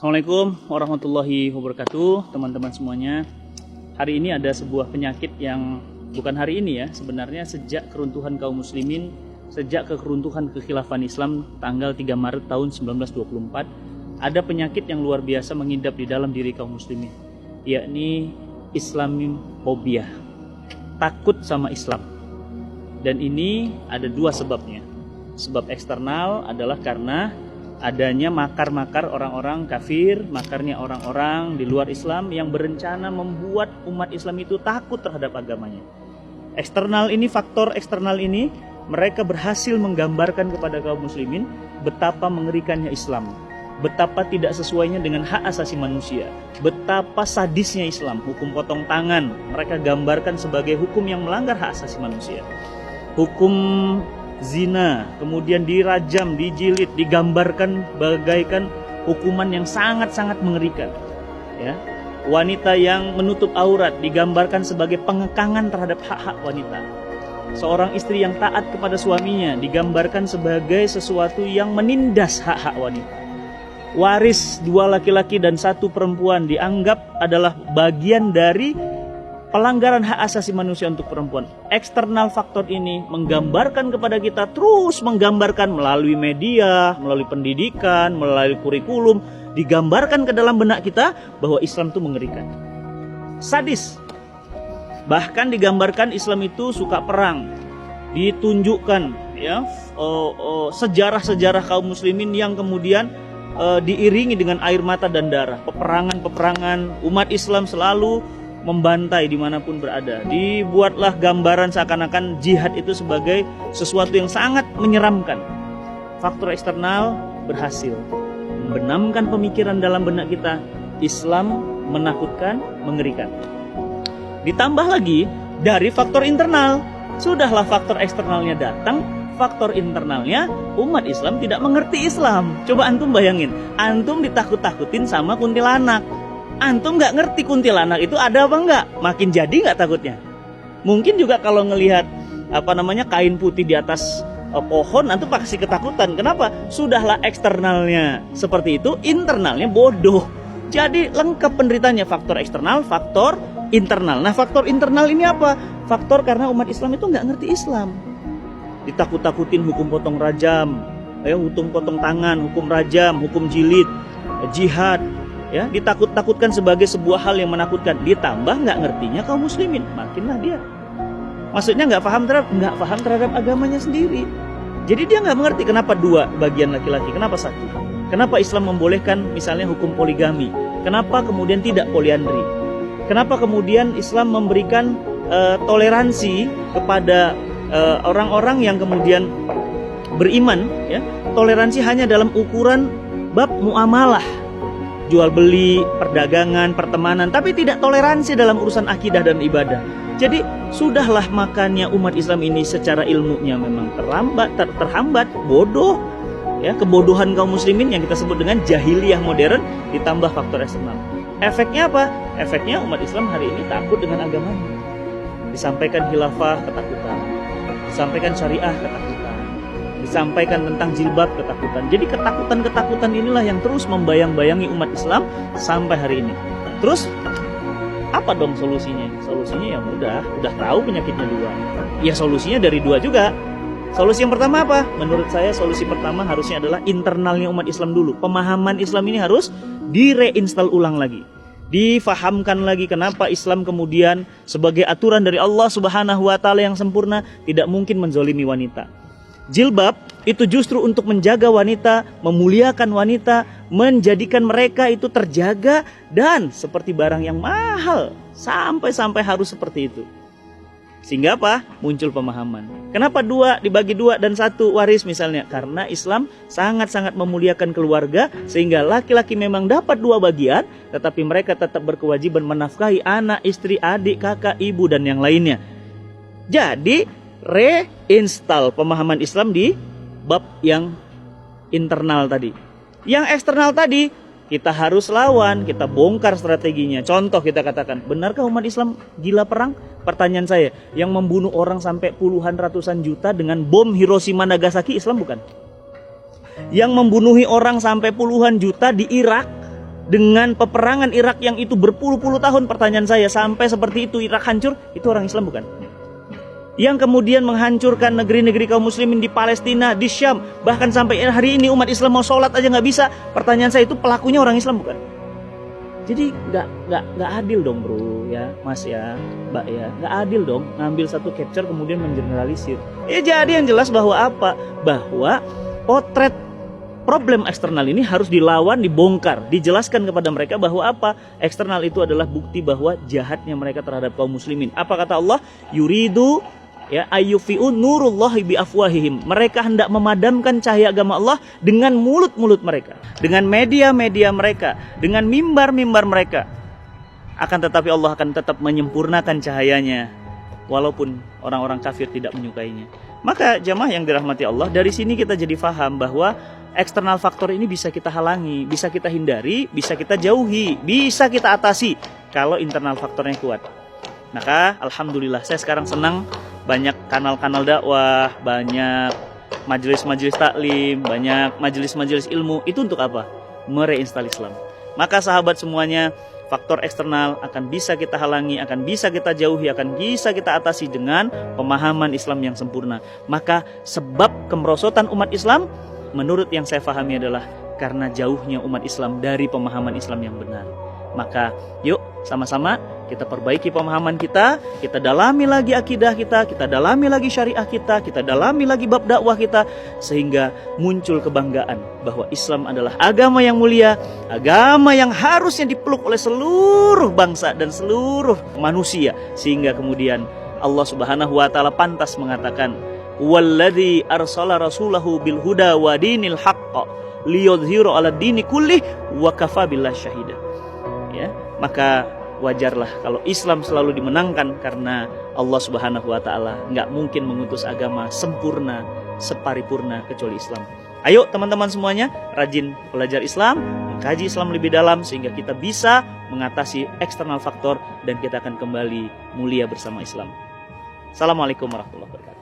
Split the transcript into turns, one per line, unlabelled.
Assalamualaikum warahmatullahi wabarakatuh, teman-teman semuanya. Hari ini ada sebuah penyakit yang bukan hari ini ya, sebenarnya sejak keruntuhan kaum muslimin, sejak keruntuhan kekhilafan Islam tanggal 3 Maret tahun 1924, ada penyakit yang luar biasa mengidap di dalam diri kaum muslimin, yakni Islamofobia, takut sama Islam. Dan ini ada dua sebabnya. Sebab eksternal adalah karena adanya makar-makar orang-orang kafir, makarnya orang-orang di luar Islam yang berencana membuat umat Islam itu takut terhadap agamanya. Eksternal ini, faktor eksternal ini, mereka berhasil menggambarkan kepada kaum muslimin betapa mengerikannya Islam, betapa tidak sesuainya dengan hak asasi manusia, betapa sadisnya Islam. Hukum potong tangan mereka gambarkan sebagai hukum yang melanggar hak asasi manusia. Hukum zina, kemudian dirajam, dijilid, digambarkan bagaikan hukuman yang sangat-sangat mengerikan. Ya, wanita yang menutup aurat digambarkan sebagai pengekangan terhadap hak-hak wanita. Seorang istri yang taat kepada suaminya digambarkan sebagai sesuatu yang menindas hak-hak wanita. Waris dua laki-laki dan satu perempuan dianggap adalah bagian dari pelanggaran hak asasi manusia untuk perempuan. Eksternal faktor ini menggambarkan kepada kita, terus menggambarkan melalui media, melalui pendidikan, melalui kurikulum, digambarkan ke dalam benak kita bahwa Islam itu mengerikan, sadis. Bahkan digambarkan Islam itu suka perang. Ditunjukkan ya sejarah-sejarah kaum muslimin yang kemudian diiringi dengan air mata dan darah. Peperangan-peperangan, umat Islam selalu membantai dimanapun berada. Dibuatlah gambaran seakan-akan jihad itu sebagai sesuatu yang sangat menyeramkan. Faktor eksternal berhasil membenamkan pemikiran dalam benak kita, Islam menakutkan, mengerikan. Ditambah lagi dari faktor internal. Sudahlah faktor eksternalnya datang, faktor internalnya umat Islam tidak mengerti Islam. Coba antum bayangin, antum ditakut-takutin sama kuntilanak. Antum nggak ngerti kuntilanak itu ada apa enggak, makin jadi nggak takutnya. Mungkin juga kalau ngelihat kain putih di atas pohon, antum pasti ketakutan. Kenapa? Sudahlah eksternalnya seperti itu, internalnya bodoh. Jadi lengkap penderitanya, faktor eksternal, faktor internal. Nah, faktor internal ini apa? Faktor karena umat Islam itu nggak ngerti Islam. Ditakut-takutin hukum potong rajam, hukum potong tangan, hukum rajam, hukum jilid, jihad. Ya, ditakut-takutkan sebagai sebuah hal yang menakutkan. Ditambah nggak ngertinya kaum muslimin, makinlah dia. Maksudnya nggak paham terhadap agamanya sendiri. Jadi dia nggak mengerti kenapa dua bagian laki-laki, kenapa satu. Kenapa Islam membolehkan misalnya hukum poligami? Kenapa kemudian tidak poliandri? Kenapa kemudian Islam memberikan toleransi kepada orang-orang yang kemudian beriman? Ya, toleransi hanya dalam ukuran bab muamalah, jual beli, perdagangan, pertemanan, tapi tidak toleransi dalam urusan akidah dan ibadah. Jadi sudahlah, makanya umat Islam ini secara ilmunya memang terhambat, bodoh. Ya, kebodohan kaum muslimin yang kita sebut dengan jahiliyah modern ditambah faktor eksternal. Efeknya apa? Efeknya umat Islam hari ini takut dengan agamanya. Disampaikan khilafah, ketakutan. Disampaikan syariah, ketakutan. Disampaikan tentang jilbab, ketakutan. Jadi ketakutan-ketakutan inilah yang terus membayang-bayangi umat Islam sampai hari ini. Terus apa dong solusinya? Solusinya ya mudah, udah tahu penyakitnya dua. Ya solusinya dari dua juga. Solusi yang pertama apa? Menurut saya solusi pertama harusnya adalah internalnya umat Islam dulu. Pemahaman Islam ini harus direinstall ulang lagi. Difahamkan lagi kenapa Islam kemudian sebagai aturan dari Allah Subhanahu wa taala yang sempurna tidak mungkin menzolimi wanita. Jilbab itu justru untuk menjaga wanita, memuliakan wanita, menjadikan mereka itu terjaga dan seperti barang yang mahal, sampai harus seperti itu. Sehingga apa? Muncul pemahaman. Kenapa dua dibagi dua dan satu waris misalnya? Karena Islam sangat-sangat memuliakan keluarga, sehingga laki-laki memang dapat dua bagian, tetapi mereka tetap berkewajiban menafkahi anak, istri, adik, kakak, ibu dan yang lainnya. Jadi reinstall pemahaman Islam di bab yang internal tadi. Yang eksternal tadi kita harus lawan, kita bongkar strateginya. Contoh kita katakan, benarkah umat Islam gila perang? Pertanyaan saya, yang membunuh orang sampai puluhan ratusan juta dengan bom Hiroshima Nagasaki Islam bukan? Yang membunuhi orang sampai puluhan juta di Irak dengan peperangan Irak yang itu berpuluh-puluh tahun, pertanyaan saya, sampai seperti itu Irak hancur, itu orang Islam bukan? Yang kemudian menghancurkan negeri-negeri kaum muslimin di Palestina, di Syam, bahkan sampai hari ini umat Islam mau sholat aja nggak bisa. Pertanyaan saya, itu pelakunya orang Islam bukan? Jadi nggak adil dong bro, ya mas ya, mbak ya, nggak adil dong ngambil satu capture kemudian mengeneralisir. Ya jadi yang jelas bahwa apa? Bahwa potret problem eksternal ini harus dilawan, dibongkar, dijelaskan kepada mereka bahwa apa? Eksternal itu adalah bukti bahwa jahatnya mereka terhadap kaum muslimin. Apa kata Allah? Yuridu ya ayyufi'u nurullahi bi afwahihim. Mereka hendak memadamkan cahaya agama Allah dengan mulut-mulut mereka, dengan media-media mereka, dengan mimbar-mimbar mereka. Akan tetapi Allah akan tetap menyempurnakan cahayanya walaupun orang-orang kafir tidak menyukainya. Maka jamaah yang dirahmati Allah, dari sini kita jadi faham bahwa eksternal faktor ini bisa kita halangi, bisa kita hindari, bisa kita jauhi, bisa kita atasi kalau internal faktornya kuat. Maka alhamdulillah saya sekarang senang banyak kanal-kanal dakwah, banyak majelis-majelis taklim, banyak majelis-majelis ilmu. Itu untuk apa? Mereinstal Islam. Maka sahabat semuanya, faktor eksternal akan bisa kita halangi, akan bisa kita jauhi, akan bisa kita atasi dengan pemahaman Islam yang sempurna. Maka sebab kemerosotan umat Islam, menurut yang saya pahami adalah karena jauhnya umat Islam dari pemahaman Islam yang benar. Maka yuk sama-sama kita perbaiki pemahaman kita dalami lagi akidah kita dalami lagi syariah kita dalami lagi bab dakwah kita, sehingga muncul kebanggaan bahwa Islam adalah agama yang mulia, agama yang harusnya dipeluk oleh seluruh bangsa dan seluruh manusia, sehingga kemudian Allah Subhanahu wa taala pantas mengatakan, "Walladzi arsala rasulahu bil huda wa dinil haqq liyudhhiru 'ala dini kullih wa kafa billahi syahida." Ya, maka wajarlah kalau Islam selalu dimenangkan, karena Allah Subhanahu wa taala nggak mungkin mengutus agama sempurna, separipurna kecuali Islam. Ayo teman-teman semuanya, rajin belajar Islam, mengkaji Islam lebih dalam sehingga kita bisa mengatasi eksternal faktor dan kita akan kembali mulia bersama Islam. Assalamualaikum warahmatullahi wabarakatuh.